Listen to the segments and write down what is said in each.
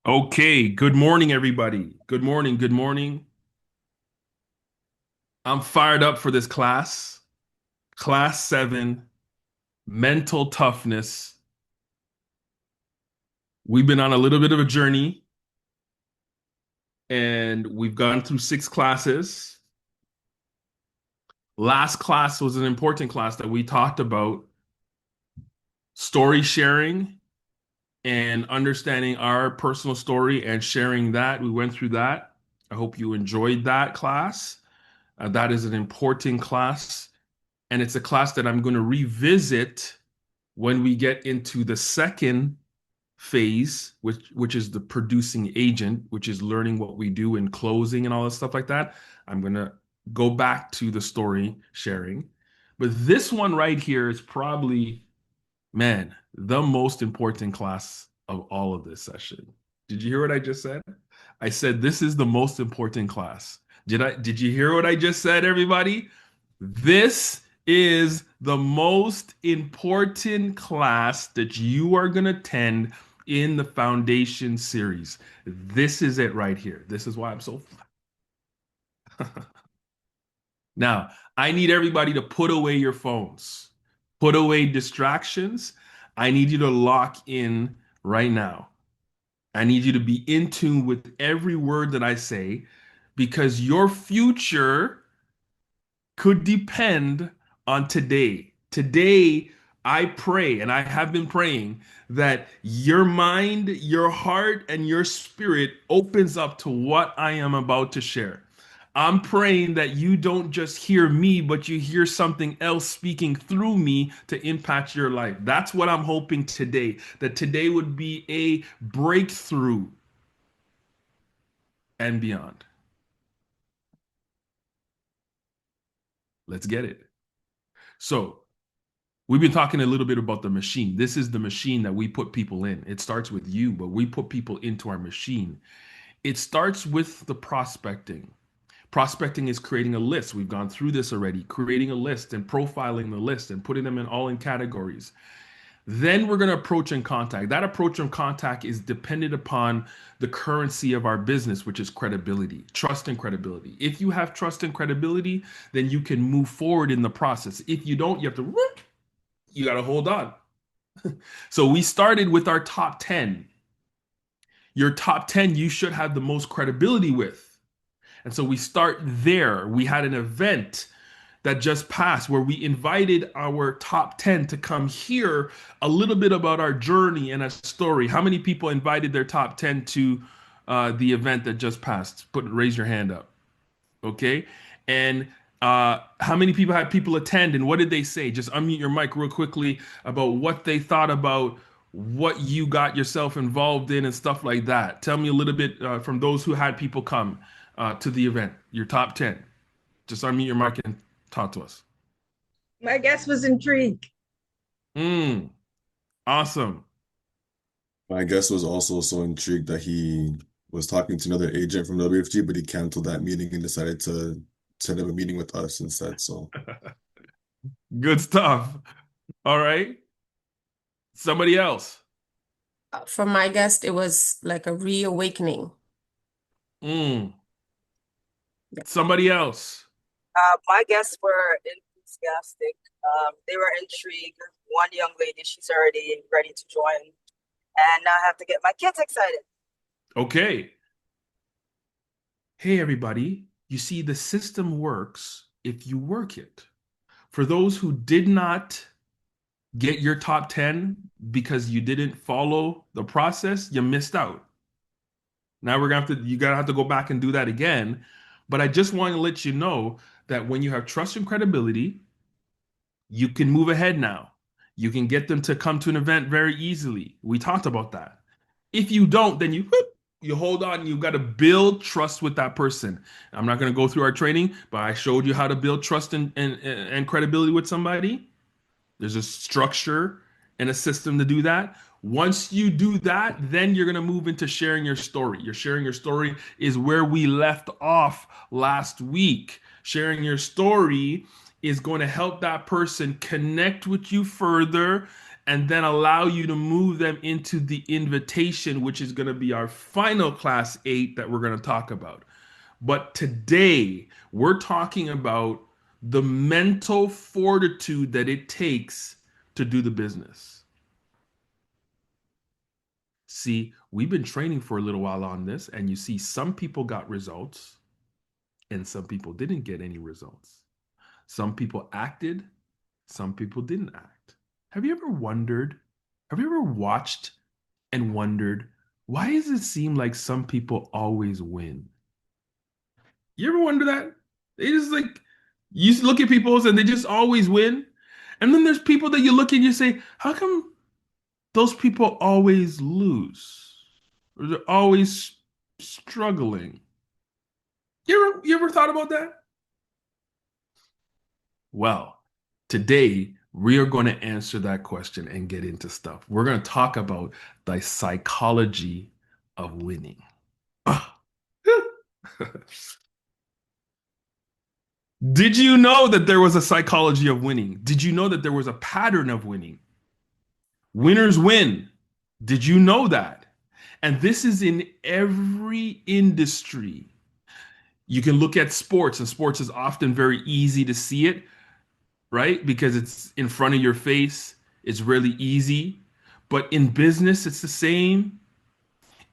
Okay, good morning, everybody. Good morning, good morning. I'm fired up for this class. Class 7, mental toughness. We've been on a little bit of a journey and we've gone through 6 classes. Last class was an important class that we talked about story sharing and understanding our personal story and sharing that. We went through that. I hope you enjoyed that class. That is an important class. And it's a class that I'm going to revisit when we get into the second phase, which is the producing agent, which is learning what we do in closing and all that stuff like that. I'm going to go back to the story sharing. But this one right here is probably, man, the most important class of all of this session. Did you hear what I just said? I said this is the most important class. Did you hear what I just said, everybody? This is the most important class that you are going to attend in the foundation series. This is it right here. This is why I'm so. Now, I need everybody to put away your phones, put away distractions. I need you to lock in right now. I need you to be in tune with every word that I say because your future could depend on today. Today, I pray, and I have been praying that your mind, your heart, and your spirit opens up to what I am about to share. I'm praying that you don't just hear me, but you hear something else speaking through me to impact your life. That's what I'm hoping today, that today would be a breakthrough and beyond. Let's get it. So, we've been talking a little bit about the machine. This is the machine that we put people in. It starts with you, but we put people into our machine. It starts with the prospecting. Prospecting is creating a list. We've gone through this already, creating a list and profiling the list and putting them in all in categories. Then we're going to approach and contact. That approach and contact is dependent upon the currency of our business, which is credibility, trust and credibility. If you have trust and credibility, then you can move forward in the process. If you don't, you got to hold on. So we started with our top 10. Your top 10 you should have the most credibility with. And so we start there. We had an event that just passed where we invited our top 10 to come hear a little bit about our journey and a story. How many people invited their top 10 to the event that just passed? Raise your hand up. Okay. And how many people had people attend and what did they say? Just unmute your mic real quickly about what they thought about what you got yourself involved in and stuff like that. Tell me a little bit from those who had people come to the event, your top 10. Just unmute your mic and talk to us. My guest was intrigued. Mm, awesome. My guest was also so intrigued that he was talking to another agent from WFG, but he canceled that meeting and decided to set up a meeting with us instead. So Good stuff. All right. Somebody else. For my guest, it was like a reawakening. Mm, Yeah. somebody else. My guests were enthusiastic. They were intrigued. One young lady, she's already ready to join. And now I have to get my kids excited. Okay. Hey, everybody. You see, the system works if you work it. For those who did not get your top 10 because you didn't follow the process, you missed out. Now you gotta have to go back and do that again. But I just want to let you know that when you have trust and credibility, you can move ahead now. You can get them to come to an event very easily. We talked about that. If you don't, then you hold on. You've got to build trust with that person. I'm not going to go through our training, but I showed you how to build trust and credibility with somebody. There's a structure and a system to do that. Once you do that, then you're going to move into sharing your story. Your sharing your story is where we left off last week. Sharing your story is going to help that person connect with you further and then allow you to move them into the invitation, which is going to be our final class 8 that we're going to talk about. But today, we're talking about the mental fortitude that it takes to do the business. See, we've been training for a little while on this, and you see some people got results and some people didn't get any results. Some people acted, some people didn't act. Have you ever wondered? Have you ever watched and wondered, why does it seem like some people always win? You ever wonder that? They just like, you look at people and they just always win. And then there's people that you look at and you say, how come those people always lose? Or they're always struggling? You ever thought about that? Well, today we are going to answer that question and get into stuff. We're going to talk about the psychology of winning. Did you know that there was a psychology of winning? Did you know that there was a pattern of winning? Winners win. Did you know that? And this is in every industry. You can look at sports, and sports is often very easy to see it, right? Because it's in front of your face. It's really easy. But in business, it's the same.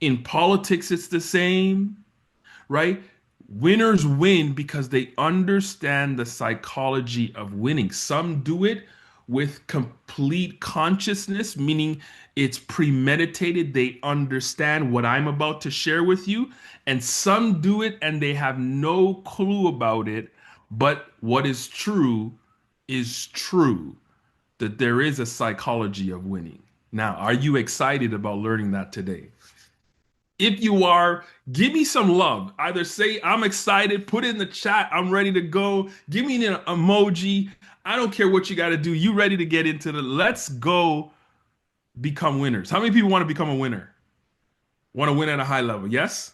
In politics, it's the same, right? Winners win because they understand the psychology of winning. Some do it with complete consciousness, meaning it's premeditated. They understand what I'm about to share with you. And some do it and they have no clue about it. But what is true, that there is a psychology of winning. Now, are you excited about learning that today? If you are, give me some love. Either say, I'm excited, put it in the chat, I'm ready to go. Give me an emoji. I don't care what you got to do. You ready to get into the, let's go become winners. How many people want to become a winner? Want to win at a high level? Yes?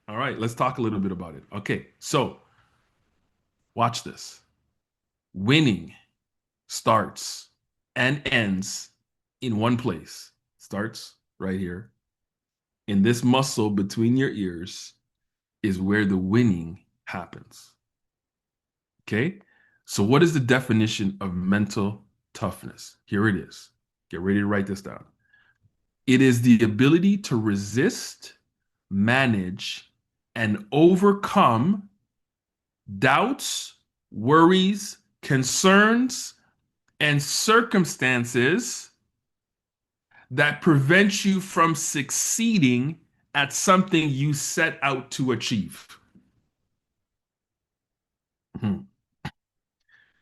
All right, let's talk a little bit about it. Okay, so watch this. Winning starts and ends in one place. Starts right here. In this muscle between your ears is where the winning happens. Okay? So, what is the definition of mental toughness? Here it is. Get ready to write this down. It is the ability to resist, manage, and overcome doubts, worries, concerns, and circumstances that prevent you from succeeding at something you set out to achieve.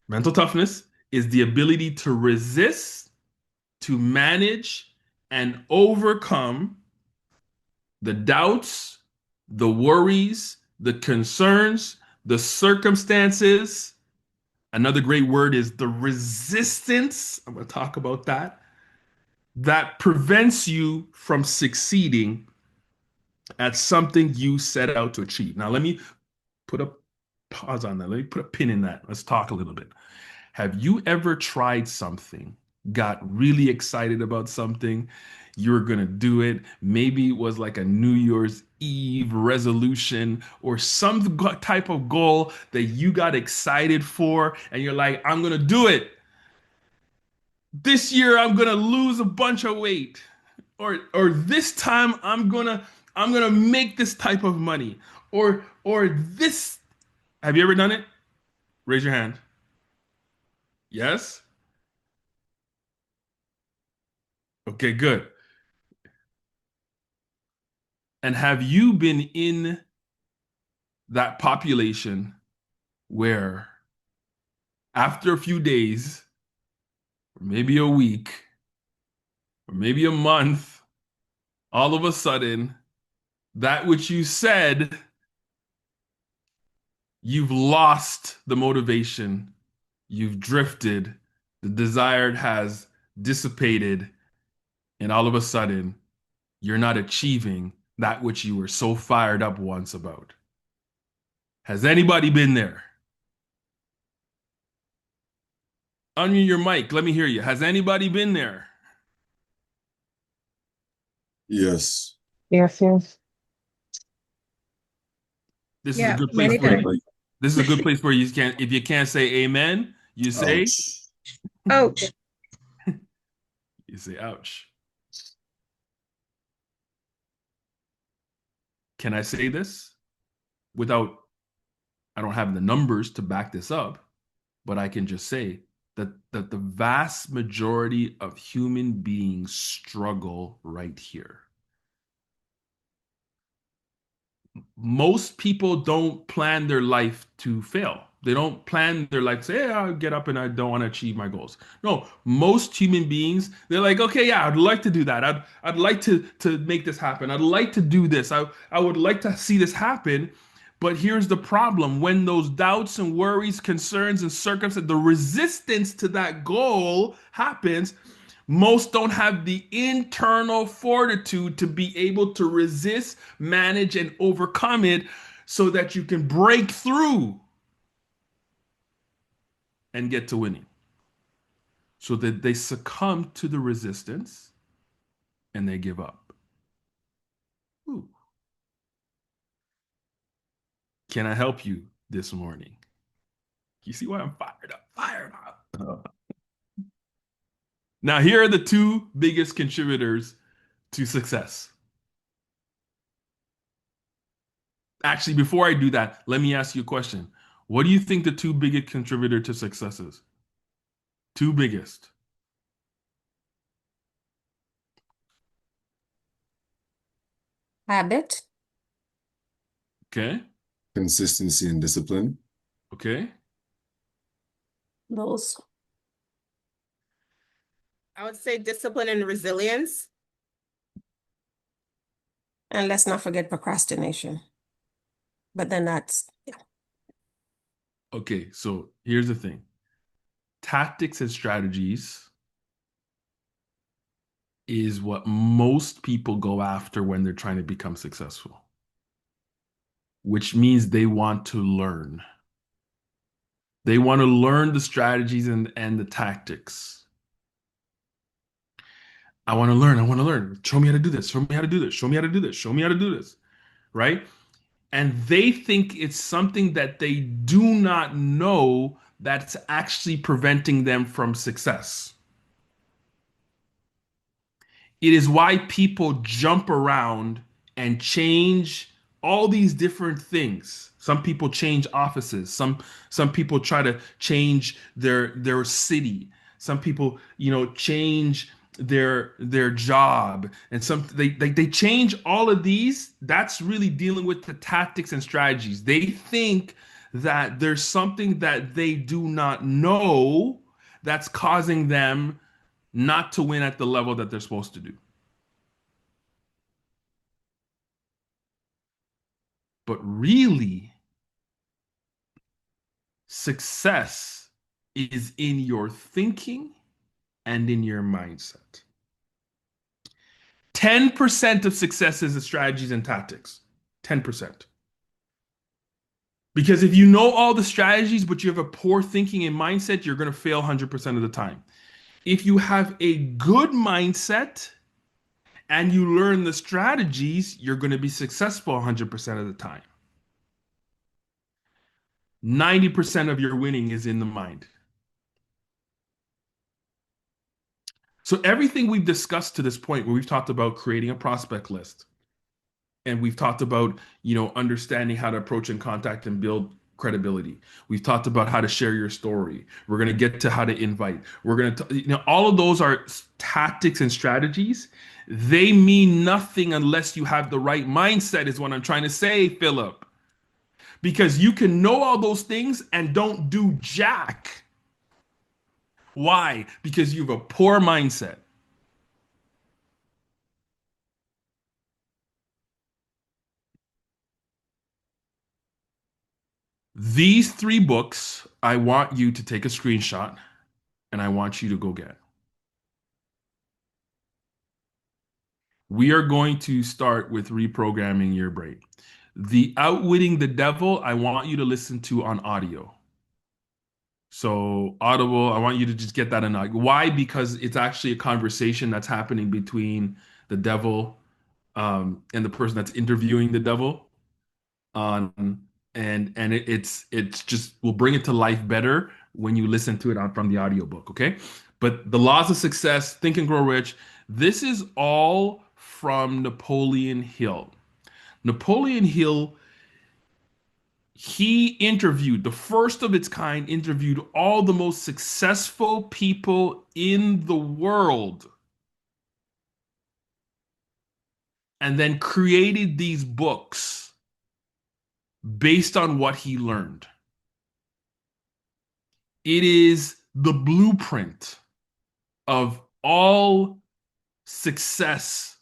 Mental toughness is the ability to resist, to manage, and overcome the doubts, the worries, the concerns, the circumstances. Another great word is the resistance. I'm going to talk about that. That prevents you from succeeding at something you set out to achieve. Now, let me put a pause on that. Let me put a pin in that. Let's talk a little bit. Have you ever tried something, got really excited about something, you were going to do it? Maybe it was like a New Year's Eve resolution or some type of goal that you got excited for, and you're like, I'm going to do it. This year, I'm going to lose a bunch of weight. Or this time I'm gonna make this type of money. Or this. Have you ever done it? Raise your hand. Yes? Okay, good. And have you been in that population where after a few days, or maybe a week, or maybe a month, all of a sudden, that which you said, you've lost the motivation, you've drifted, the desired has dissipated, and all of a sudden, you're not achieving that which you were so fired up once about. Has anybody been there? Unmute your mic. Let me hear you. Has anybody been there? Yes. Yes, yes. This is a Yeah, good place many where times. this is a good place where you can, if you can't say amen, Ouch. Oh, you say ouch. Can I say this without, I don't have the numbers to back this up, but I can just say that the vast majority of human beings struggle right here. Most people don't plan their life to fail. They don't plan their life to say, hey, I'll get up and I don't want to achieve my goals. No, most human beings, they're like, okay, yeah, I'd like to do that. I'd like to make this happen. I'd like to do this. I would like to see this happen. But here's the problem. When those doubts and worries, concerns, and circumstances, the resistance to that goal happens, most don't have the internal fortitude to be able to resist, manage, and overcome it so that you can break through and get to winning. So that they succumb to the resistance and they give up. Ooh. Can I help you this morning? You see why I'm fired up? Fired up. Now, here are the two biggest contributors to success. Actually, before I do that, let me ask you a question. What do you think the two biggest contributor to success is? Two biggest. Habit. Okay. Consistency and discipline. Okay. Those. I would say discipline and resilience. And let's not forget procrastination. But then that's, yeah. Okay. So here's the thing. Tactics and strategies is what most people go after when they're trying to become successful, which means they want to learn. They want to learn the strategies and the tactics. I want to learn. I want to learn. Show me how to do this. Show me how to do this. Show me how to do this. Show me how to do this. Right? And they think it's something that they do not know that's actually preventing them from success. It is why people jump around and change all these different things. Some people change offices. Some people try to change their city. Some people, change their job, and they change all of these. That's really dealing with the tactics and strategies. They think that there's something that they do not know that's causing them not to win at the level that they're supposed to do. But really, success is in your thinking and in your mindset. 10% of success is the strategies and tactics. 10%. Because if you know all the strategies, but you have a poor thinking and mindset, you're going to fail 100% of the time. If you have a good mindset and you learn the strategies, you're going to be successful 100% of the time. 90% of your winning is in the mind. So everything we've discussed to this point, where we've talked about creating a prospect list, and we've talked about, understanding how to approach and contact and build credibility. We've talked about how to share your story. We're going to get to how to invite. We're going to, all of those are tactics and strategies. They mean nothing unless you have the right mindset, is what I'm trying to say, Philip. Because you can know all those things and don't do jack. Why? Because you have a poor mindset. These three books, I want you to take a screenshot and I want you to go get. We are going to start with reprogramming your brain. The Outwitting the Devil, I want you to listen to on audio. So Audible, I want you to just get that in. Why? Because it's actually a conversation that's happening between the devil and the person that's interviewing the devil. It's just will bring it to life better when you listen to it from the audiobook, okay? But the laws of success, Think and Grow Rich, this is all from Napoleon Hill. Napoleon Hill, he interviewed, the first of its kind, interviewed all the most successful people in the world and then created these books based on what he learned. It is the blueprint of all success.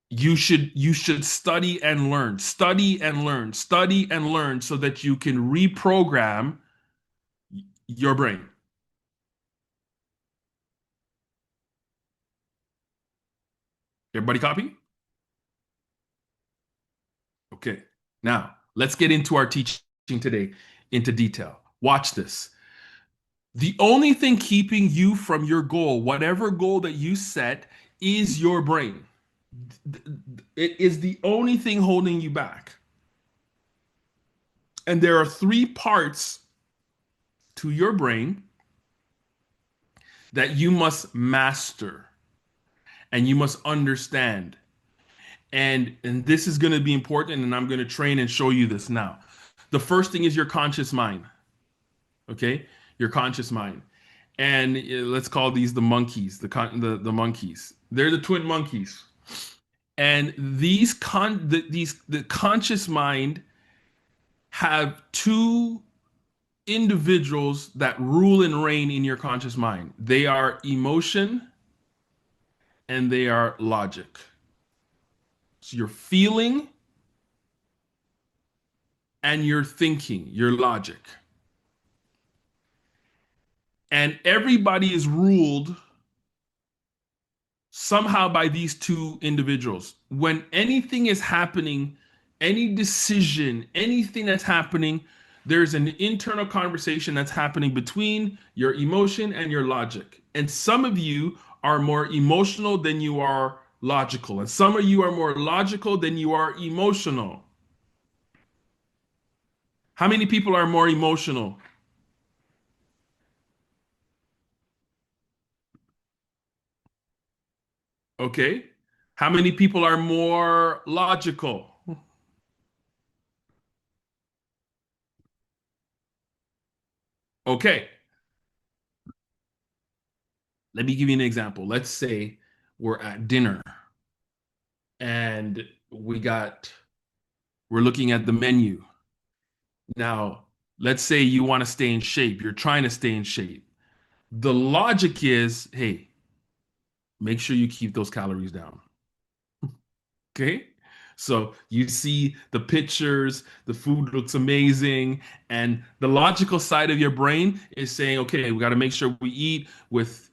You should study and learn, study and learn, study and learn so that you can reprogram your brain. Everybody copy? Okay. Now, let's get into our teaching today into detail. Watch this. The only thing keeping you from your goal, whatever goal that you set, is your brain. It is the only thing holding you back. And there are three parts to your brain that you must master and you must understand. And this is going to be important, and I'm going to train and show you this now. The first thing is your conscious mind. Okay? Your conscious mind. And let's call these the monkeys, the monkeys. They're the twin monkeys. And the conscious mind have two individuals that rule and reign in your conscious mind. They are emotion and they are logic. So you're feeling and you're thinking, your logic. And everybody is ruled somehow by these two individuals. When anything is happening, any decision, anything that's happening, there's an internal conversation that's happening between your emotion and your logic. And some of you are more emotional than you are logical. And some of you are more logical than you are emotional. How many people are more emotional? Okay. How many people are more logical? Okay. Let me give you an example. Let's say we're at dinner and we're looking at the menu. Now, let's say you want to stay in shape. You're trying to stay in shape. The logic is, hey, make sure you keep those calories down. Okay. So you see the pictures, the food looks amazing, and the logical side of your brain is saying, okay, we got to make sure we eat with,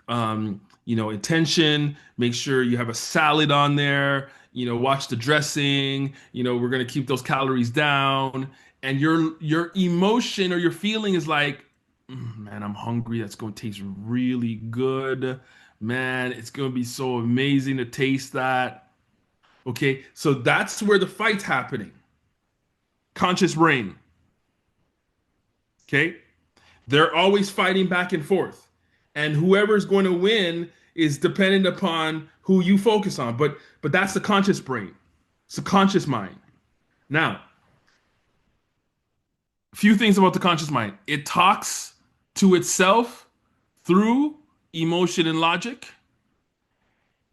intention. Make sure you have a salad on there. Watch the dressing. We're gonna keep those calories down. And your emotion or your feeling is like, man, I'm hungry. That's gonna taste really good. Man, it's gonna be so amazing to taste that. Okay, so that's where the fight's happening. Conscious brain. Okay, they're always fighting back and forth, and whoever's going to win is dependent upon who you focus on. But that's the conscious brain. It's the conscious mind. Now, a few things about the conscious mind. It talks to itself through emotion and logic.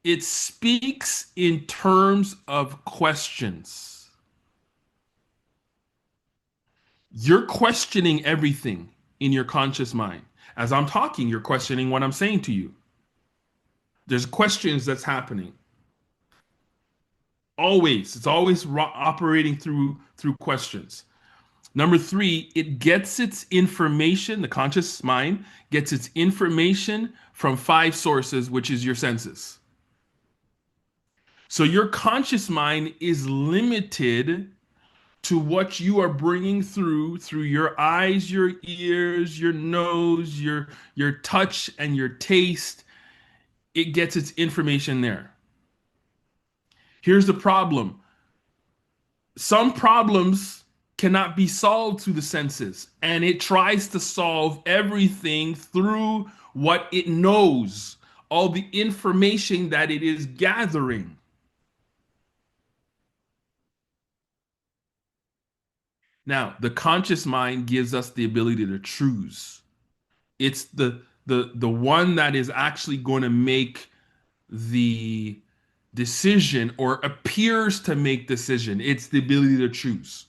It speaks in terms of questions. You're questioning everything in your conscious mind. As I'm talking, you're questioning what I'm saying to you. There's questions that's happening. Always. It's always operating through questions. Number three, it gets its information, the conscious mind gets its information from five sources, which is your senses. So your conscious mind is limited to what you are bringing through your eyes, your ears, your nose, your touch and your taste. It gets its information there. Here's the problem. Some problems cannot be solved through the senses, and it tries to solve everything through what it knows, all the information that it is gathering. Now, the conscious mind gives us the ability to choose. It's the one that is actually going to make the decision or appears to make decision. It's the ability to choose.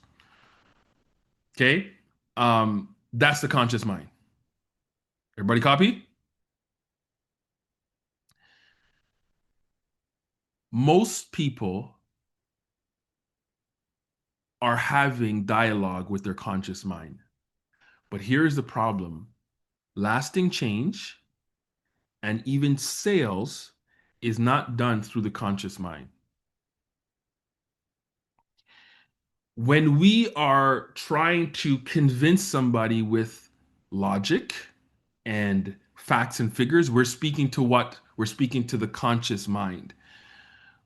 Okay? That's the conscious mind. Everybody copy? Most people are having dialogue with their conscious mind. But here's the problem. Lasting change and even sales is not done through the conscious mind. When we are trying to convince somebody with logic and facts and figures, we're speaking to what? We're speaking to the conscious mind.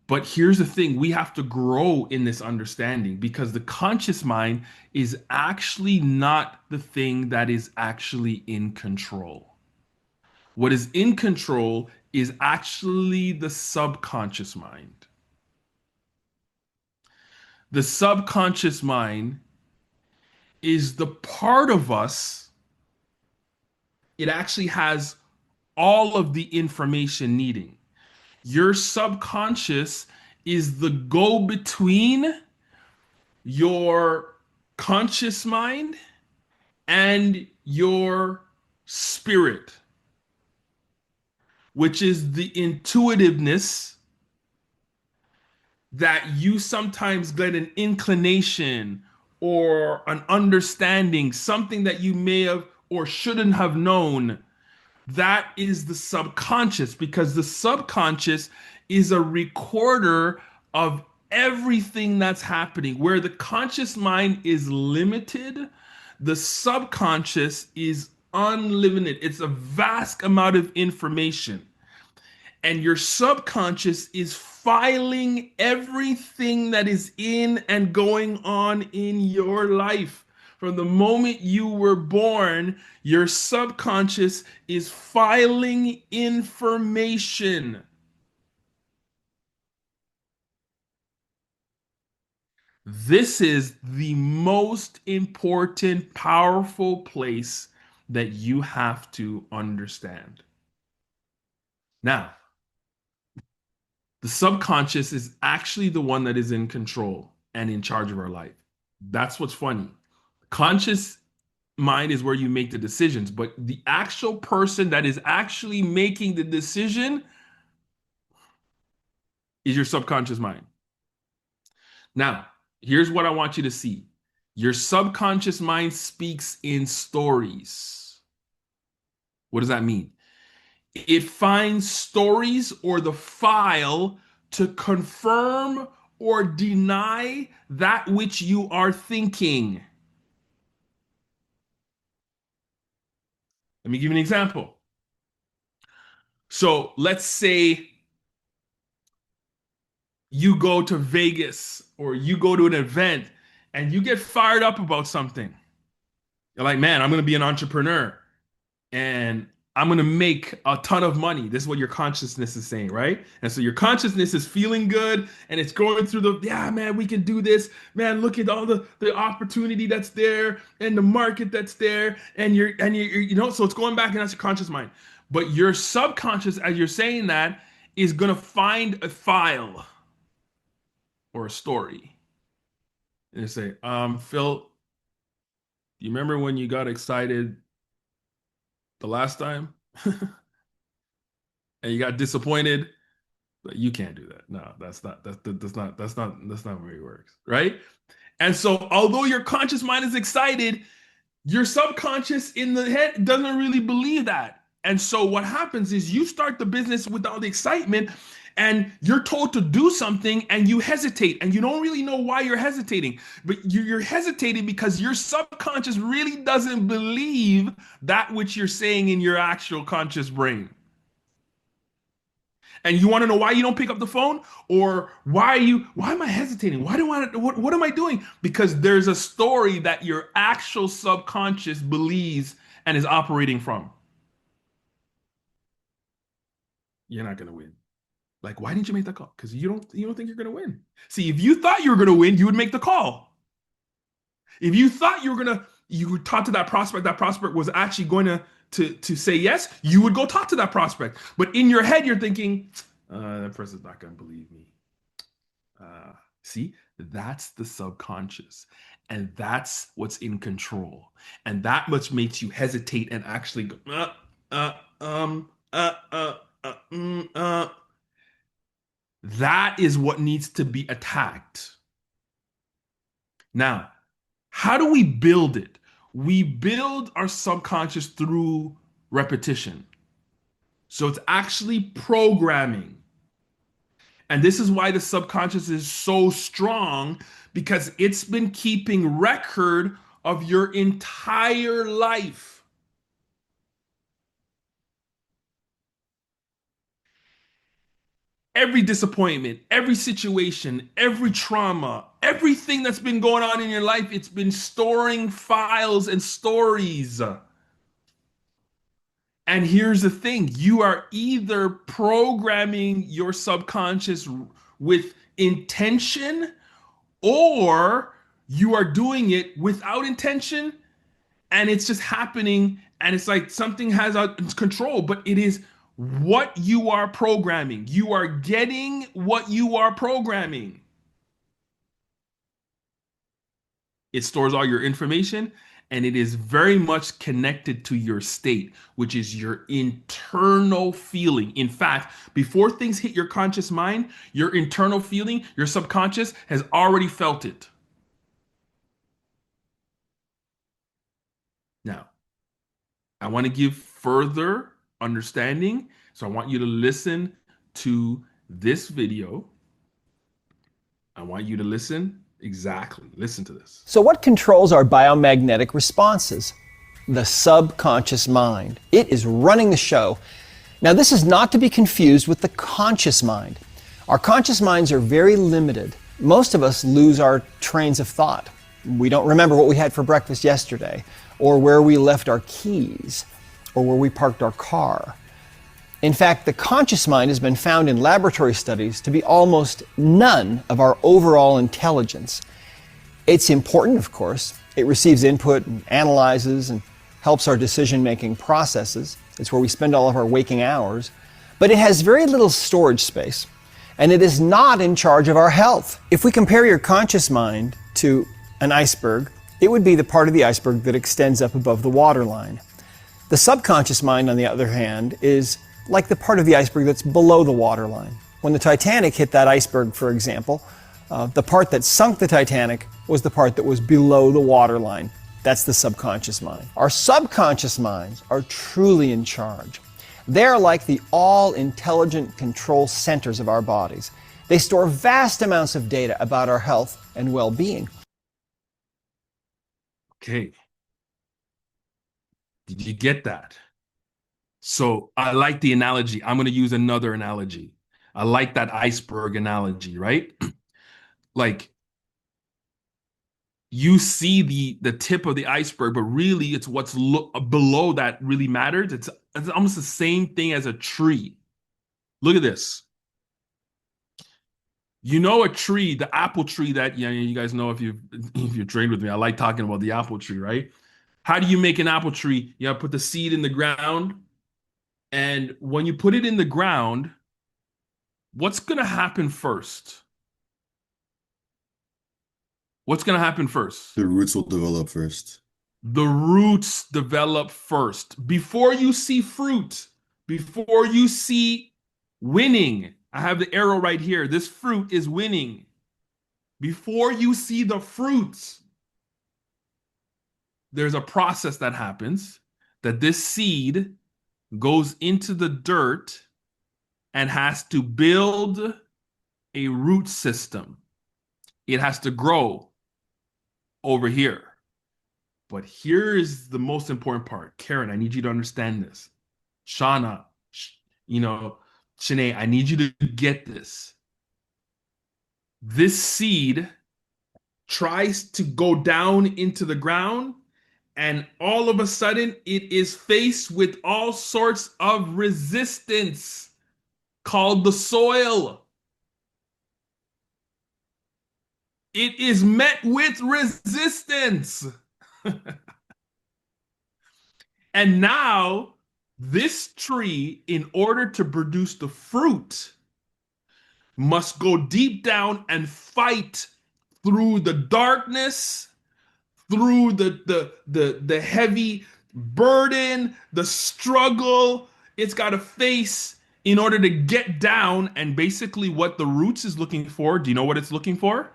But here's the thing, we have to grow in this understanding because the conscious mind is actually not the thing that is actually in control. What is in control is actually the subconscious mind. The subconscious mind is the part of us, it actually has all of the information needing. Your subconscious is the go-between your conscious mind and your spirit, which is the intuitiveness that you sometimes get an inclination or an understanding, something that you may have or shouldn't have known. That is the subconscious, because the subconscious is a recorder of everything that's happening. Where the conscious mind is limited, the subconscious is unlimited. It's a vast amount of information. And your subconscious is filing everything that is in and going on in your life. From the moment you were born, your subconscious is filing information. This is the most important, powerful place that you have to understand. Now, the subconscious is actually the one that is in control and in charge of our life. That's what's funny. Conscious mind is where you make the decisions, but the actual person that is actually making the decision is your subconscious mind. Now, here's what I want you to see. Your subconscious mind speaks in stories. What does that mean? It finds stories or the file to confirm or deny that which you are thinking. Let me give you an example. So let's say you go to Vegas or you go to an event and you get fired up about something. You're like, man, I'm going to be an entrepreneur and I'm going to make a ton of money. This is what your consciousness is saying, right? And so your consciousness is feeling good and it's going through yeah, man, we can do this. Man, look at all the opportunity that's there and the market that's there. And so it's going back and that's your conscious mind. But your subconscious, as you're saying that, is going to find a file or a story and say, Phil, you remember when you got excited the last time and you got disappointed? But you can't do that. No, that's not where it works, right? And so although your conscious mind is excited, your subconscious in the head doesn't really believe that. And so what happens is you start the business with all the excitement And you're told to do something and you hesitate and you don't really know why you're hesitating, but you're hesitating because your subconscious really doesn't believe that which you're saying in your actual conscious brain. And you want to know why you don't pick up the phone, or why am I hesitating? Why do I, what am I doing? Because there's a story that your actual subconscious believes and is operating from. You're not going to win. Like, why didn't you make the call? Because you don't think you're going to win. See, if you thought you were going to win, you would make the call. If you thought you would talk to that prospect was actually going to say yes, you would go talk to that prospect. But in your head, you're thinking, that person's not going to believe me. See, that's the subconscious. And that's what's in control. And that much makes you hesitate and actually go, That is what needs to be attacked. Now, how do we build it? We build our subconscious through repetition. So it's actually programming. And this is why the subconscious is so strong, because it's been keeping record of your entire life. Every disappointment, every situation, every trauma, everything that's been going on in your life, it's been storing files and stories. And here's the thing, you are either programming your subconscious with intention, or you are doing it without intention and it's just happening and it's like something has control, but it is what you are programming. You are getting what you are programming. It stores all your information, and it is very much connected to your state, which is your internal feeling. In fact, before things hit your conscious mind, your internal feeling, your subconscious has already felt it. Now, I want to give further understanding, so I want you to listen to this video. I want you to listen exactly. Listen to this. So what controls our biomagnetic responses? The subconscious mind. It is running the show. Now, this is not to be confused with the conscious mind. Our conscious minds are very limited. Most of us lose our trains of thought. We don't remember what we had for breakfast yesterday, or where we left our keys, or where we parked our car. In fact, the conscious mind has been found in laboratory studies to be almost none of our overall intelligence. It's important, of course. It receives input and analyzes and helps our decision-making processes. It's where we spend all of our waking hours. But it has very little storage space, and it is not in charge of our health. If we compare your conscious mind to an iceberg, it would be the part of the iceberg that extends up above the waterline. The subconscious mind, on the other hand, is like the part of the iceberg that's below the waterline. When the Titanic hit that iceberg, for example, the part that sunk the Titanic was the part that was below the waterline. That's the subconscious mind. Our subconscious minds are truly in charge. They're like the all-intelligent control centers of our bodies. They store vast amounts of data about our health and well-being. Okay. Did you get that? So I like the analogy. I'm going to use another analogy. I like that iceberg analogy, right? Like, you see the tip of the iceberg, but really it's what's below that really matters. It's almost the same thing as a tree. Look at this. You know, a tree, the apple tree that, you guys know if you've trained with me, I like talking about the apple tree, right? How do you make an apple tree? You put the seed in the ground. And when you put it in the ground, what's going to happen first? What's going to happen first? The roots will develop first. The roots develop first. Before you see fruit, before you see winning, I have the arrow right here. This fruit is winning. Before you see the fruits, there's a process that happens, that this seed goes into the dirt and has to build a root system. It has to grow over here. But here is the most important part. Karen, I need you to understand this. Shauna, you know, Shanae, I need you to get this. This seed tries to go down into the ground, and all of a sudden it is faced with all sorts of resistance called the soil. It is met with resistance. And now this tree, in order to produce the fruit, must go deep down and fight through the darkness, through the heavy burden, the struggle it's got to face in order to get down. And basically what the roots is looking for, do you know what it's looking for?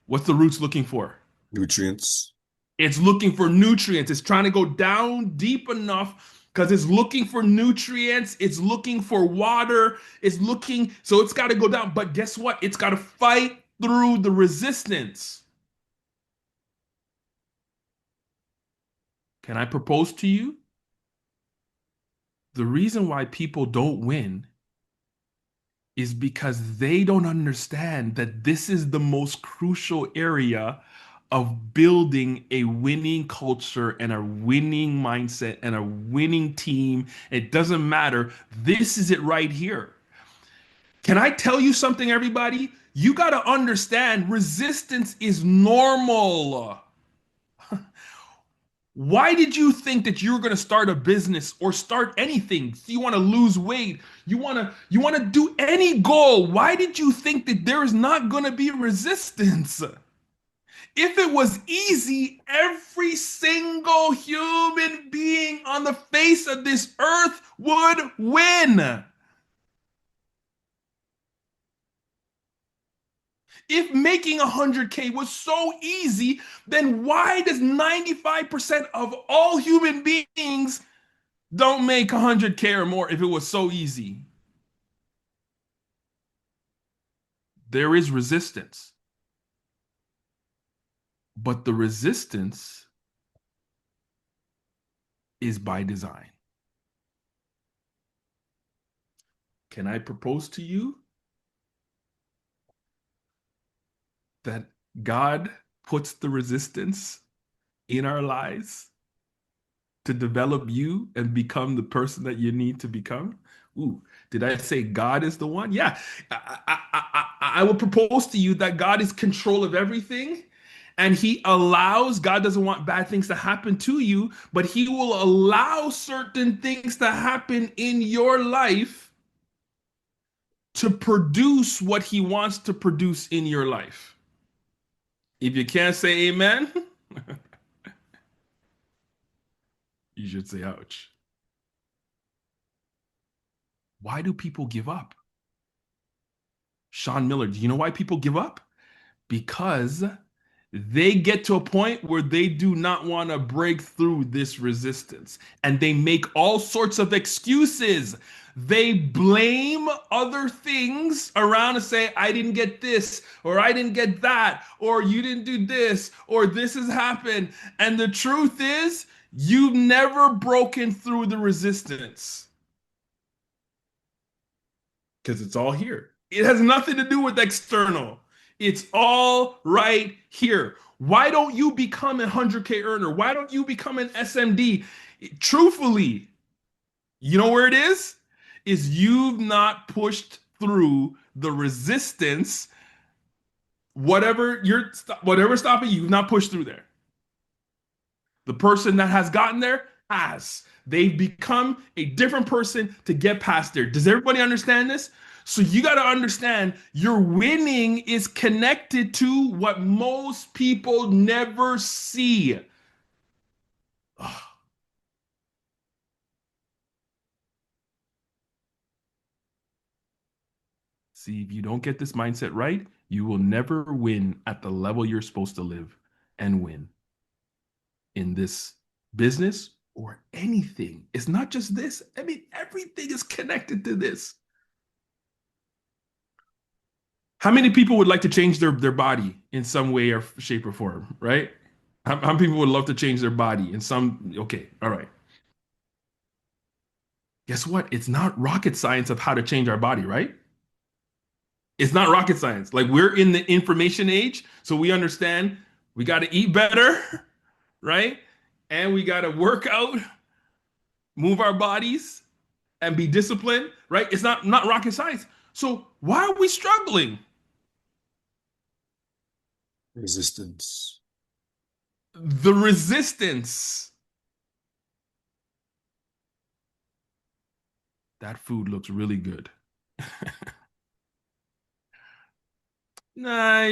What's the roots looking for? Nutrients. It's looking for nutrients. It's trying to go down deep enough because it's looking for nutrients. It's looking for water. It's looking, so it's got to go down. But guess what? It's got to fight through the resistance. Can I propose to you? The reason why people don't win is because they don't understand that this is the most crucial area of building a winning culture and a winning mindset and a winning team. It doesn't matter. This is it right here. Can I tell you something, everybody? You got to understand resistance is normal. Why did you think that you were going to start a business or start anything? You want to lose weight, you want to do any goal. Why did you think that there is not going to be resistance? If it was easy, every single human being on the face of this earth would win. If making 100K was so easy, then why does 95% of all human beings don't make 100K or more if it was so easy? There is resistance. But the resistance is by design. Can I propose to you that God puts the resistance in our lives to develop you and become the person that you need to become? Ooh, did I say God is the one? Yeah, I will propose to you that God is control of everything, and he allows, God doesn't want bad things to happen to you, but he will allow certain things to happen in your life to produce what he wants to produce in your life. If you can't say amen, you should say ouch. Why do people give up? Sean Miller, do you know why people give up? Because they get to a point where they do not want to break through this resistance and they make all sorts of excuses. They blame other things around and say, I didn't get this, or I didn't get that, or you didn't do this, or this has happened. And the truth is, you've never broken through the resistance because it's all here. It has nothing to do with external. It's all right here. Why don't you become a 100K earner? Why don't you become an SMD? Truthfully, you know where it is? Is you've not pushed through the resistance. Whatever stopping you, you've not pushed through there. The person that has gotten there has. They've become a different person to get past there. Does everybody understand this? So you got to understand your winning is connected to what most people never see. Ugh. See, if you don't get this mindset right, you will never win at the level you're supposed to live and win in this business or anything. It's not just this. I mean, everything is connected to this. How many people would like to change their body in some way or shape or form, right? How many people would love to change their body in some, okay, all right. Guess what? It's not rocket science of how to change our body, right? It's not rocket science. Like we're in the information age, so we understand we got to eat better, right? And we got to work out, move our bodies, and be disciplined, right? It's not rocket science. So why are we struggling? Resistance. The resistance. That food looks really good. Nah,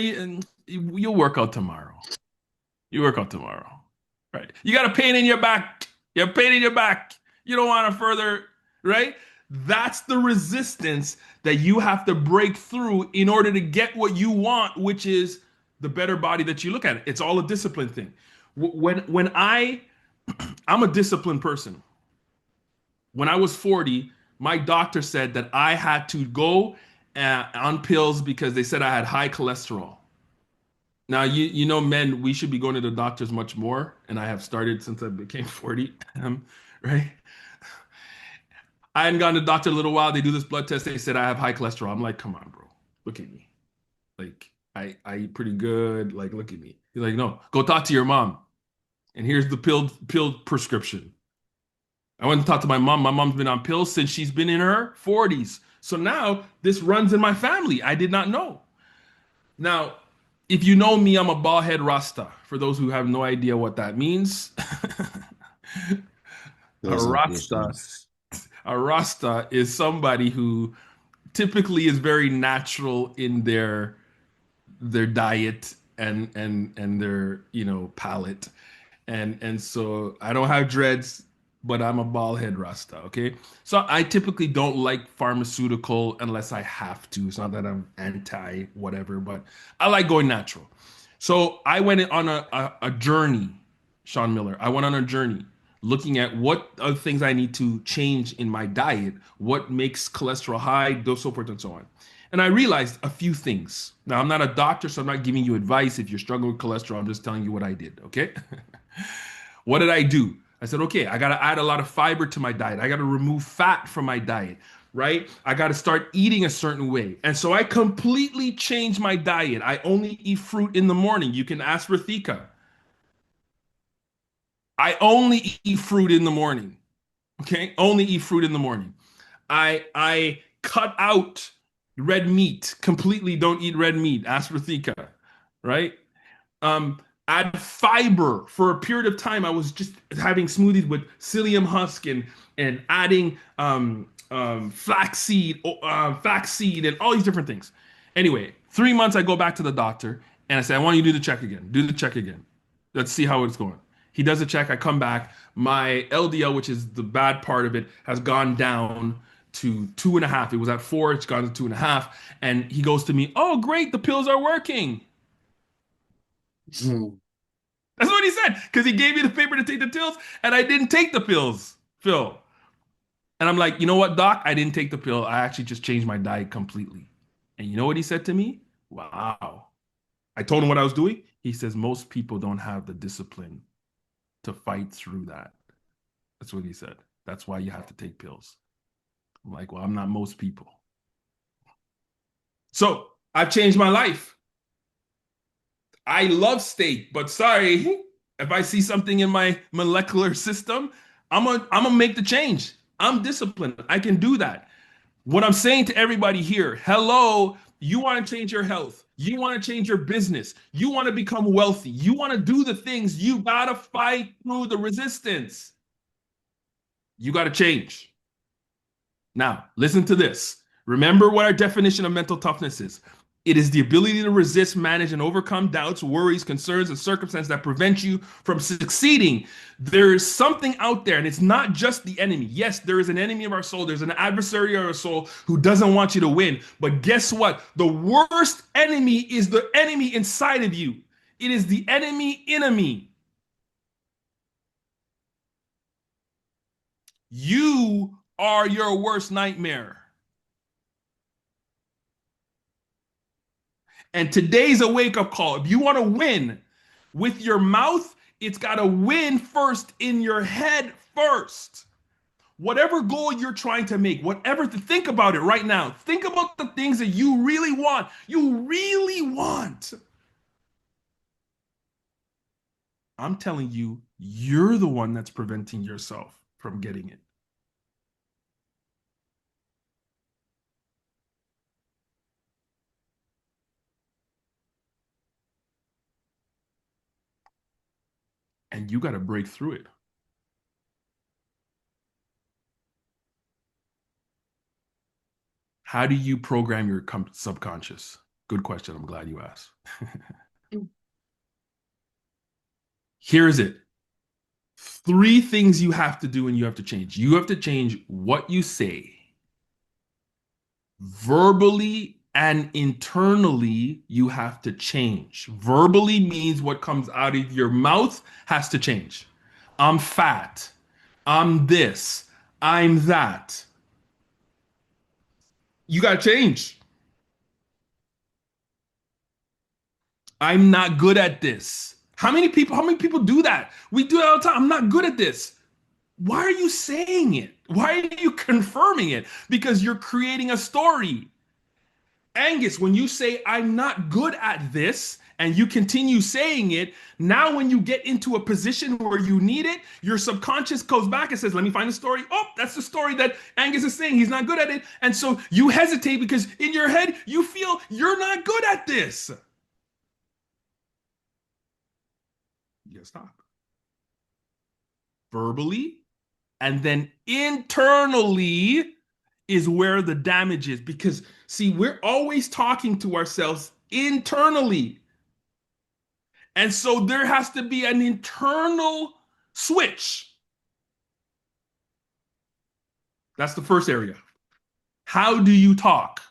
you'll work out tomorrow. You work out tomorrow. Right. You got a pain in your back. You have pain in your back. You don't want to further, right? That's the resistance that you have to break through in order to get what you want, which is the better body that you look at. It's all a discipline thing. When I'm a disciplined person. When I was 40, my doctor said that I had to go on pills because they said I had high cholesterol. Now, you know, men, we should be going to the doctors much more, and I have started since I became 40, right? I hadn't gone to the doctor a little while. They do this blood test. They said I have high cholesterol. I'm like, come on, bro. Look at me. Like, I eat pretty good. Like, look at me. He's like, no, go talk to your mom. And here's the pill prescription. I went to talk to my mom. My mom's been on pills since she's been in her 40s. So now this runs in my family. I did not know. Now, if you know me, I'm a bald head Rasta. For those who have no idea what that means, a Those Rasta, questions. a Rasta is somebody who typically is very natural in their diet and their palate, and so I don't have dreads, but I'm a bald head Rasta. Okay, so I typically don't like pharmaceutical unless I have to. It's not that I'm anti whatever, but I like going natural. So I went on a journey, Sean Miller. I went on a journey looking at what are the things I need to change in my diet, what makes cholesterol high, so forth and so on. And I realized a few things. Now, I'm not a doctor, so I'm not giving you advice. If you're struggling with cholesterol, I'm just telling you what I did, okay? What did I do? I said, okay, I got to add a lot of fiber to my diet. I got to remove fat from my diet, right? I got to start eating a certain way. And so I completely changed my diet. I only eat fruit in the morning. You can ask Rathika. I only eat fruit in the morning. Okay? Only eat fruit in the morning. I cut out red meat completely. Don't eat red meat. Ask Rathika, right? Um, Add fiber for a period of time. I was just having smoothies with psyllium husk and adding flaxseed, and all these different things. Anyway, 3 months I go back to the doctor and I say, I want you to do the check again. Do the check again. Let's see how it's going. He does a check. I come back. My LDL, which is the bad part of it, has gone down to 2.5. It was at 4. It's gone to 2.5. And he goes to me, oh, great. The pills are working. Hmm. That's what he said. Because he gave me the paper to take the pills and I didn't take the pills, Phil. And I'm like, you know what, doc? I didn't take the pill. I actually just changed my diet completely. And you know what he said to me? Wow. I told him what I was doing. He says, most people don't have the discipline to fight through that. That's what he said. That's why you have to take pills. I'm like, well, I'm not most people. So I've changed my life. I love steak, but sorry, if I see something in my molecular system, I'm gonna make the change. I'm disciplined. I can do that. What I'm saying to everybody here, hello, you want to change your health. You want to change your business. You want to become wealthy. You want to do the things. You got to fight through the resistance. You got to change. Now, listen to this. Remember what our definition of mental toughness is. It is the ability to resist, manage, and overcome doubts, worries, concerns, and circumstances that prevent you from succeeding. There is something out there, and it's not just the enemy. Yes, there is an enemy of our soul. There's an adversary of our soul who doesn't want you to win. But guess what? The worst enemy is the enemy inside of you. It is the enemy. You are your worst nightmare. And today's a wake-up call. If you want to win with your mouth, it's got to win first in your head first. Whatever goal you're trying to make, think about it right now. Think about the things that you really want. You really want. I'm telling you, you're the one that's preventing yourself from getting it. And you got to break through it. How do you program your subconscious? Good question. I'm glad you asked. Here's it. 3 things you have to do and you have to change. You have to change what you say, verbally and internally. You have to change. Verbally means what comes out of your mouth has to change. I'm fat. I'm this. I'm that. You got to change. I'm not good at this. How many people do that? We do it all the time. I'm not good at this. Why are you saying it? Why are you confirming it? Because you're creating a story. Angus, when you say, I'm not good at this, and you continue saying it, now when you get into a position where you need it, your subconscious goes back and says, let me find the story. Oh, that's the story that Angus is saying. He's not good at it. And so you hesitate because in your head, you feel you're not good at this. You gotta stop. Verbally, and then internally is where the damage is. Because, see, we're always talking to ourselves internally. And so there has to be an internal switch. That's the first area. How do you talk?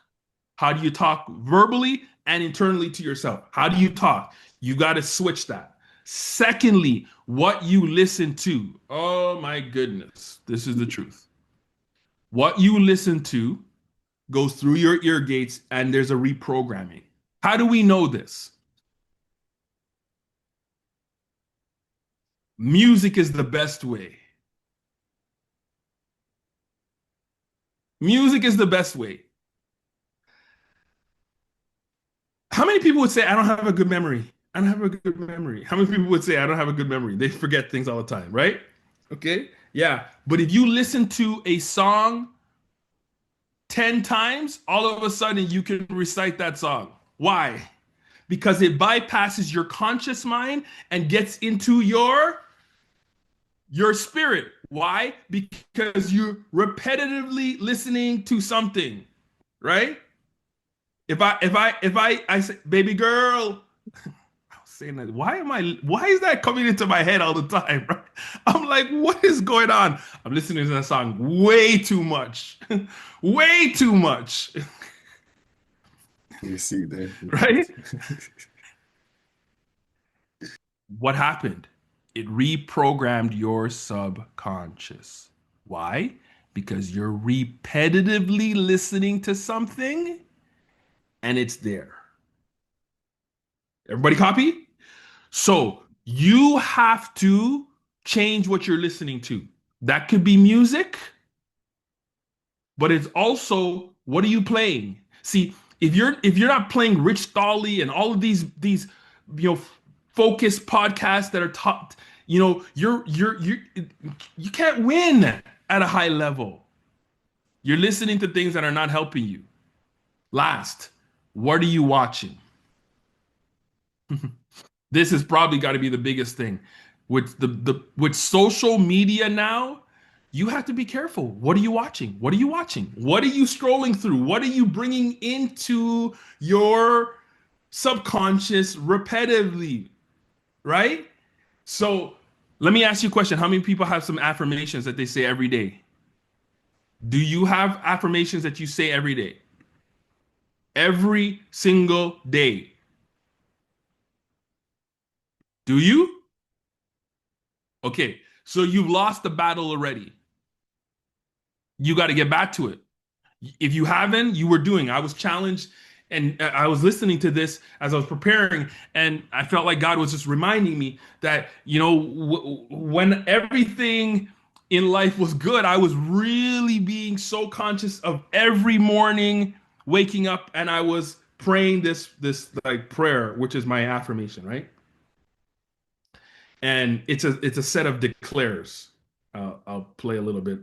How do you talk verbally and internally to yourself? How do you talk? You got to switch that. Secondly, what you listen to. Oh my goodness. This is the truth. What you listen to goes through your ear gates and there's a reprogramming. How do we know this? Music is the best way. Music is the best way. How many people would say, I don't have a good memory? I don't have a good memory. How many people would say, I don't have a good memory? They forget things all the time, right? Okay. Yeah. But if you listen to a song 10 times, all of a sudden you can recite that song. Why? Because it bypasses your conscious mind and gets into your spirit. Why? Because you're repetitively listening to something, right? If I say, baby girl, I was saying that, why is that coming into my head all the time? Right? I'm like, what is going on? I'm listening to that song way too much, way too much. You see that, Right? What happened? It reprogrammed your subconscious. Why? Because you're repetitively listening to something and it's there. Everybody copy? So you have to change what you're listening to. That could be music, but it's also, what are you playing? See, if you're not playing Rich Stolley and all of these focused podcasts that are taught, you can't win at a high level. You're listening to things that are not helping you. Last, what are you watching? This has probably got to be the biggest thing. With social media now, you have to be careful. What are you watching? What are you watching? What are you scrolling through? What are you bringing into your subconscious repetitively, right? So let me ask you a question. How many people have some affirmations that they say every day? Do you have affirmations that you say every day? Every single day. Do you? Okay, so you've lost the battle already. You got to get back to it. If you haven't, you were doing. I was challenged And I was listening to this as I was preparing, and I felt like God was just reminding me that, when everything in life was good, I was really being so conscious of every morning waking up, and I was praying this like prayer, which is my affirmation, right? And it's a set of declares. I'll play a little bit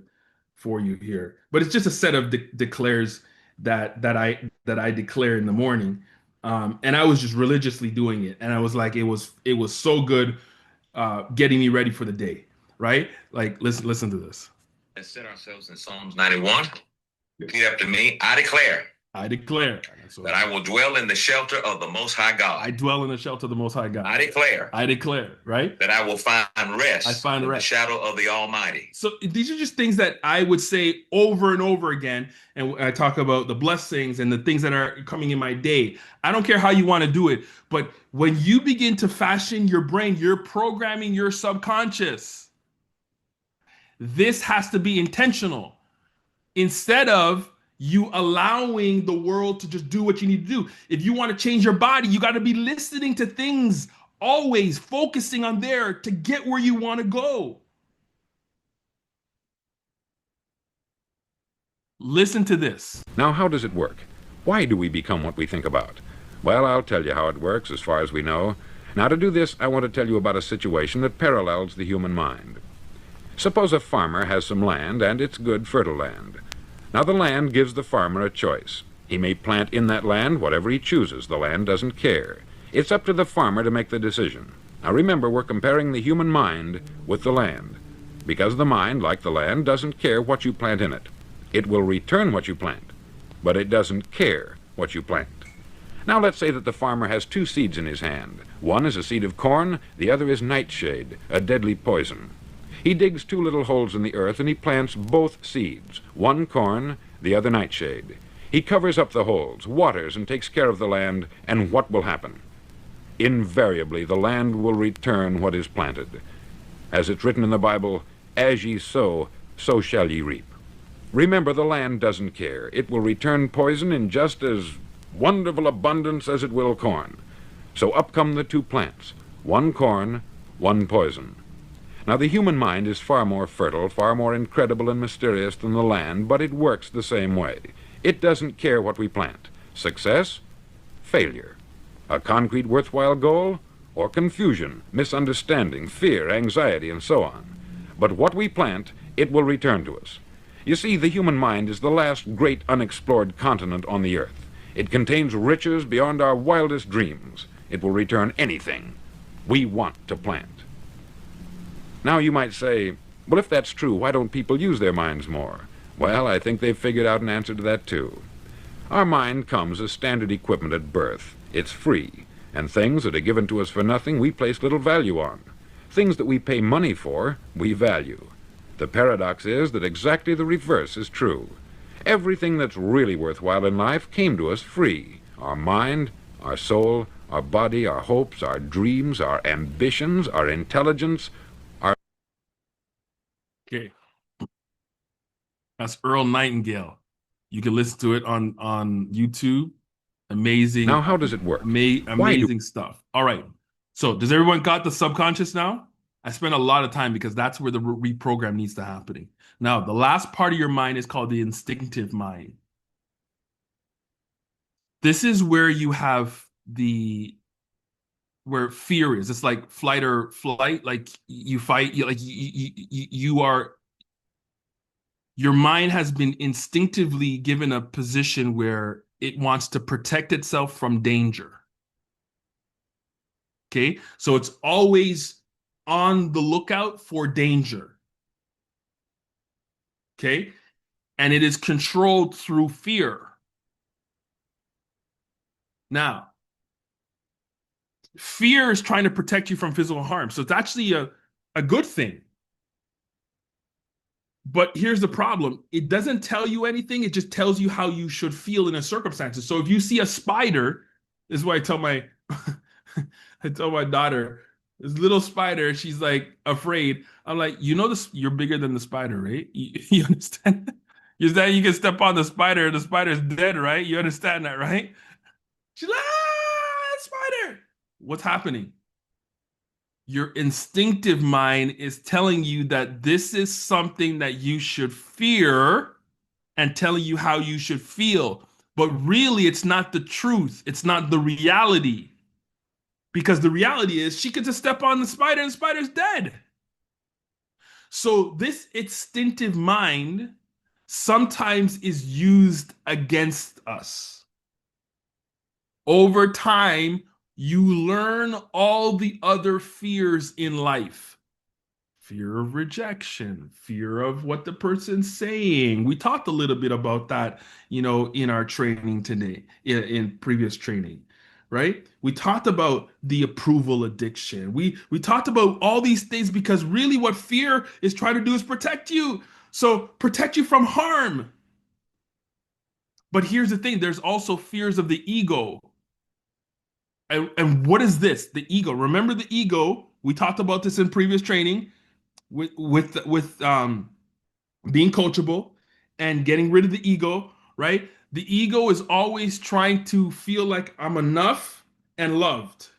for you here, but it's just a set of declares that I declare in the morning, and I was just religiously doing it, and I was like, it was so good, getting me ready for the day, right? Like, listen to this. Let's set ourselves in Psalms 91. Repeat after me. I declare I declare that I will dwell in the shelter of the Most High God. I dwell in the shelter of the Most High God. I declare Right? that I will find rest I find in rest. the shadow of the Almighty. So these are just things that I would say over and over again. And I talk about the blessings and the things that are coming in my day. I don't care how you want to do it, but when you begin to fashion your brain, you're programming your subconscious. This has to be intentional instead of you allowing the world to just do what you need to do. If you want to change your body, you got to be listening to things, always focusing on there to get where you want to go. Listen to this. Now, how does it work? Why do we become what we think about? Well, I'll tell you how it works as far as we know. Now, to do this, I want to tell you about a situation that parallels the human mind. Suppose a farmer has some land, and it's good, fertile land. Now, the land gives the farmer a choice. He may plant in that land whatever he chooses. The land doesn't care. It's up to the farmer to make the decision. Now, remember, we're comparing the human mind with the land, because the mind, like the land, doesn't care what you plant in it. It will return what you plant, but it doesn't care what you plant. Now, let's say that the farmer has two seeds in his hand. One is a seed of corn, the other is nightshade, a deadly poison. He digs two little holes in the earth and he plants both seeds, one corn, the other nightshade. He covers up the holes, waters, and takes care of the land, and what will happen? Invariably, the land will return what is planted. As it's written in the Bible, as ye sow, so shall ye reap. Remember, the land doesn't care. It will return poison in just as wonderful abundance as it will corn. So up come the two plants, one corn, one poison. Now, the human mind is far more fertile, far more incredible and mysterious than the land, but it works the same way. It doesn't care what we plant. Success, failure. A concrete, worthwhile goal, or confusion, misunderstanding, fear, anxiety, and so on. But what we plant, it will return to us. You see, the human mind is the last great unexplored continent on the earth. It contains riches beyond our wildest dreams. It will return anything we want to plant. Now, you might say, well, if that's true, why don't people use their minds more? Well, I think they've figured out an answer to that, too. Our mind comes as standard equipment at birth. It's free, and things that are given to us for nothing we place little value on. Things that we pay money for, we value. The paradox is that exactly the reverse is true. Everything that's really worthwhile in life came to us free. Our mind, our soul, our body, our hopes, our dreams, our ambitions, our intelligence. Okay. That's Earl Nightingale. You can listen to it on YouTube. Amazing. Now, how does it work? Amazing stuff. All right. So does everyone got the subconscious now? I spent a lot of time because that's where the reprogram needs to happen. Now, the last part of your mind is called the instinctive mind. This is where you have where fear is. It's like flight or flight. Like you fight. Your mind has been instinctively given a position where it wants to protect itself from danger. Okay, so it's always on the lookout for danger. Okay, and it is controlled through fear. Now, fear is trying to protect you from physical harm. So it's actually a good thing. But here's the problem. It doesn't tell you anything. It just tells you how you should feel in a circumstances. So if you see a spider, this is why I tell my daughter, this little spider, she's like afraid. I'm like, this, you're bigger than the spider, right? You understand? You can step on the spider, the spider's dead, right? You understand that, right? She's like, ah, spider. What's happening? Your instinctive mind is telling you that this is something that you should fear and telling you how you should feel. But really, it's not the truth. It's not the reality. Because the reality is she could just step on the spider and the spider's dead. So this instinctive mind sometimes is used against us. Over time, you learn all the other fears in life. Fear of rejection, fear of what the person's saying. We talked a little bit about that, in our training today, in previous training, right? We talked about the approval addiction. We talked about all these things because really what fear is trying to do is protect you. So protect you from harm. But here's the thing, there's also fears of the ego. And what is this? The ego. Remember the ego? We talked about this in previous training with being coachable and getting rid of the ego, right? The ego is always trying to feel like I'm enough and loved.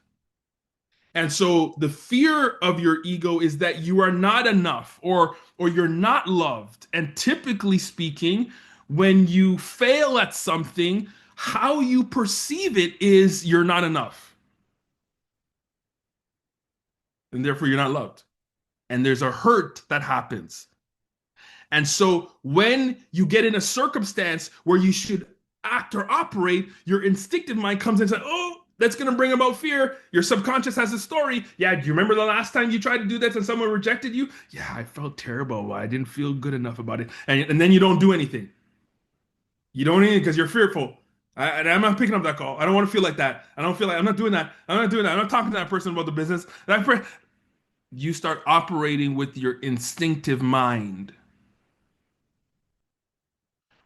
And so the fear of your ego is that you are not enough or you're not loved. And typically speaking, when you fail at something, how you perceive it is you're not enough. And therefore you're not loved. And there's a hurt that happens. And so when you get in a circumstance where you should act or operate, your instinctive mind comes in and says, oh, that's going to bring about fear. Your subconscious has a story. Yeah, do you remember the last time you tried to do this and someone rejected you? Yeah, I felt terrible. I didn't feel good enough about it. And then you don't do anything. You don't anything because you're fearful. And I'm not picking up that call. I don't want to feel like that. I don't feel like I'm not doing that. I'm not doing that. I'm not talking to that person about the business. You start operating with your instinctive mind.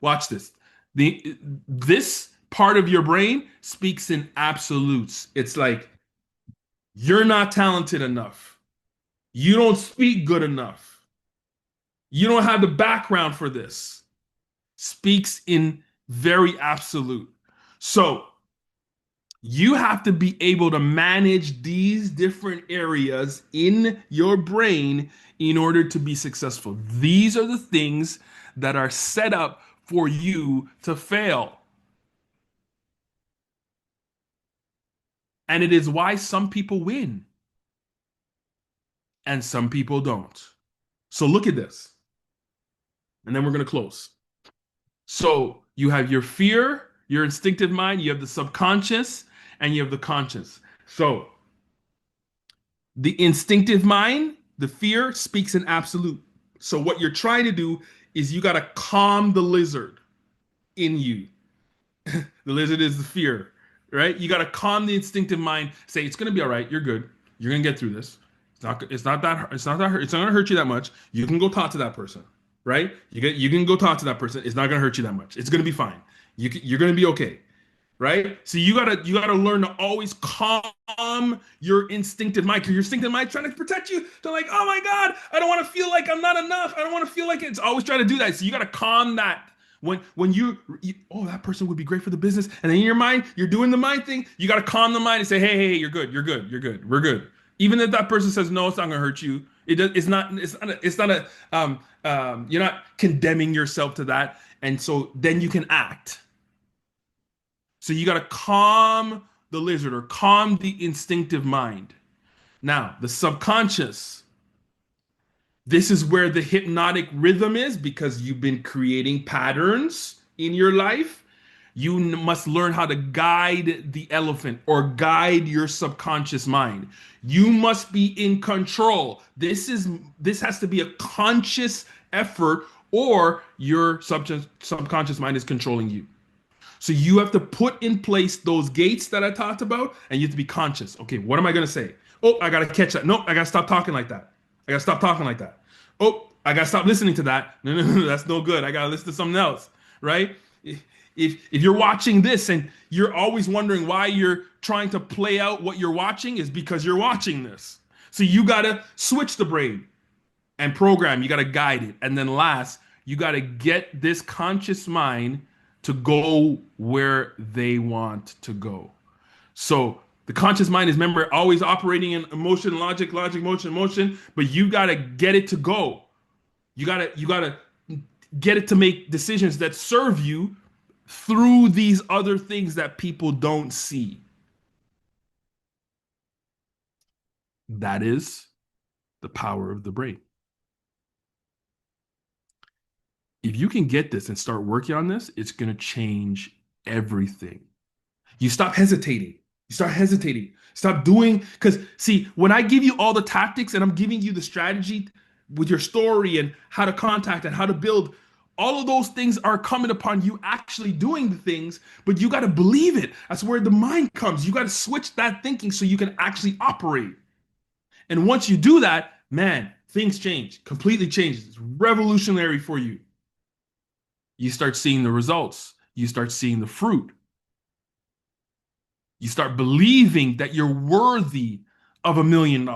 Watch this. This part of your brain speaks in absolutes. It's like you're not talented enough. You don't speak good enough. You don't have the background for this. Speaks in very absolute. So you have to be able to manage these different areas in your brain in order to be successful. These are the things that are set up for you to fail. And it is why some people win and some people don't. So look at this. And then we're going to close. So you have your fear, your instinctive mind, you have the subconscious, and you have the conscious. So the instinctive mind, the fear, speaks in absolute. So what you're trying to do is you got to calm the lizard in you. The lizard is the fear, right? You got to calm the instinctive mind. Say it's going to be all right. You're good. You're going to get through this. It's not that it's not going to hurt you that much. You can go talk to that person, right? You can go talk to that person. It's not going to hurt you that much. It's going to be fine. You're going to be okay, right? So you gotta learn to always calm your instinctive mind, because your instinctive mind trying to protect you. To like, oh my God, I don't want to feel like I'm not enough. I don't want to feel like it's always trying to do that. So you gotta calm that. When you oh, that person would be great for the business, and then in your mind you're doing the mind thing. You gotta calm the mind and say, hey, you're good, you're good, we're good. Even if that person says no, it's not gonna hurt you. It's not you're not condemning yourself to that, and so then you can act. So you got to calm the lizard or calm the instinctive mind. Now, the subconscious, this is where the hypnotic rhythm is, because you've been creating patterns in your life. You must learn how to guide the elephant or guide your subconscious mind. You must be in control. This has to be a conscious effort, or your subconscious mind is controlling you. So you have to put in place those gates that I talked about, and you have to be conscious. Okay, what am I going to say? Oh, I got to catch that. No, I got to stop talking like that. I got to stop talking like that. Oh, I got to stop listening to that. No, that's no good. I got to listen to something else, right? If you're watching this and you're always wondering why you're trying to play out what you're watching, is because you're watching this. So you got to switch the brain and program. You got to guide it. And then last, you got to get this conscious mind to go where they want to go. So the conscious mind is, remember, always operating in emotion, logic, motion, motion, but you got to get it to go. You got to get it to make decisions that serve you through these other things that people don't see. That is the power of the brain. If you can get this and start working on this, it's going to change everything. You stop hesitating. You start hesitating. Stop doing, because see, when I give you all the tactics and I'm giving you the strategy with your story and how to contact and how to build, all of those things are coming upon you actually doing the things, but you got to believe it. That's where the mind comes. You got to switch that thinking so you can actually operate. And once you do that, man, things change, completely changes. It's revolutionary for you. You start seeing the results. You start seeing the fruit. You start believing that you're worthy of $1 million.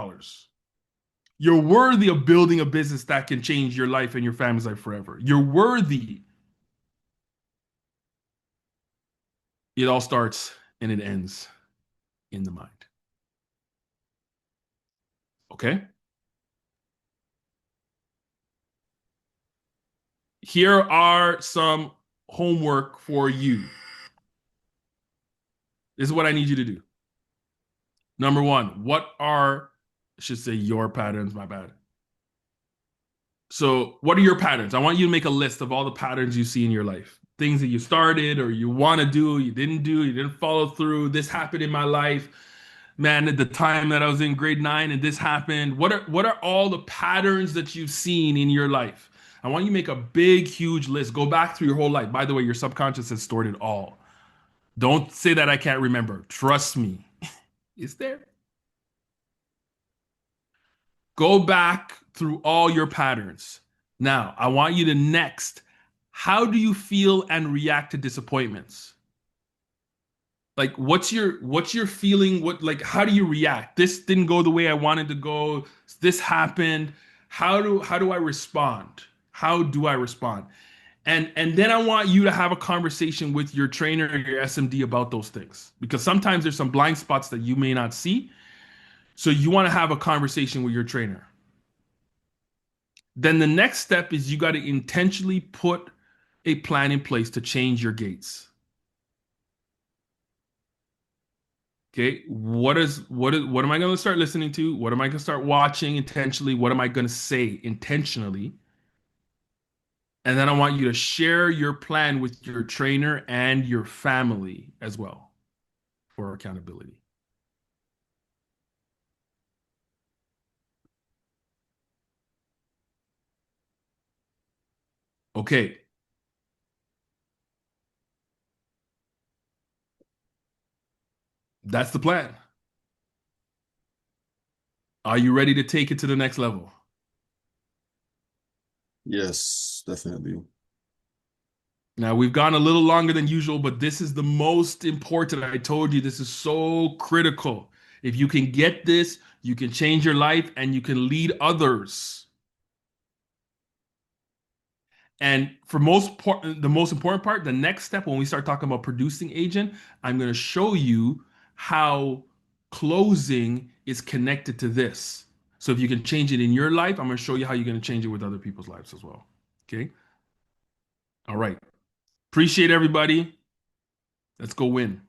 You're worthy of building a business that can change your life and your family's life forever. You're worthy. It all starts and it ends in the mind. Okay? Here are some homework for you. This is what I need you to do. Number one, what are, I should say your patterns, my bad. So, what are your patterns? I want you to make a list of all the patterns you see in your life. Things that you started or you want to do, you didn't follow through. This happened in my life. Man, at the time that I was in grade 9 and this happened. What are all the patterns that you've seen in your life? I want you to make a big, huge list. Go back through your whole life. By the way, your subconscious has stored it all. Don't say that I can't remember. Trust me. It's there. Go back through all your patterns. Now, I want you to next, how do you feel and react to disappointments? Like what's your feeling? How do you react? This didn't go the way I wanted to go. This happened. How do I respond? How do I respond? And then I want you to have a conversation with your trainer or your SMD about those things. Because sometimes there's some blind spots that you may not see. So you want to have a conversation with your trainer. Then the next step is you got to intentionally put a plan in place to change your gates. Okay, what am I going to start listening to? What am I going to start watching intentionally? What am I going to say intentionally? And then I want you to share your plan with your trainer and your family as well for accountability. Okay. That's the plan. Are you ready to take it to the next level? Yes, definitely. Now, we've gone a little longer than usual, but this is the most important. I told you this is so critical. If you can get this, you can change your life and you can lead others. And for the most important part, the next step when we start talking about producing agent, I'm going to show you how closing is connected to this. So if you can change it in your life, I'm going to show you how you're going to change it with other people's lives as well. Okay? All right. Appreciate everybody. Let's go win.